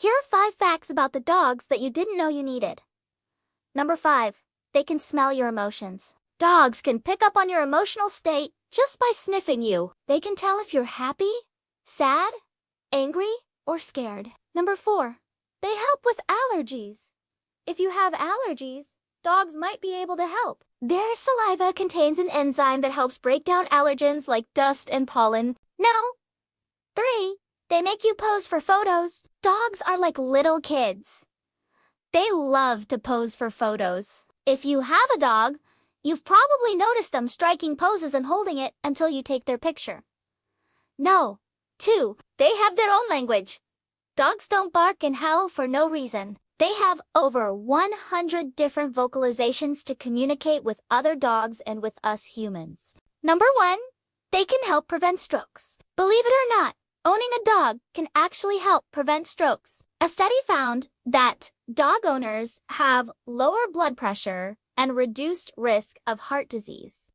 Here are 5 facts about the dogs that you didn't know you needed. Number 5. They can smell your emotions. Dogs can pick up on your emotional state just by sniffing you. They can tell if you're happy, sad, angry, or scared. Number 4. They help with allergies. If you have allergies, dogs might be able to help. Their saliva contains an enzyme that helps break down allergens like dust and pollen. No. 3. They make you pose for photos. Dogs are like little kids. They love to pose for photos. If you have a dog, you've probably noticed them striking poses and holding it until you take their picture. No. 2. They have their own language. Dogs don't bark and howl for no reason. They have over 100 different vocalizations to communicate with other dogs and with us humans. Number 1. They can help prevent strokes. Believe it or not, owning a dog can actually help prevent strokes. A study found that dog owners have lower blood pressure and reduced risk of heart disease.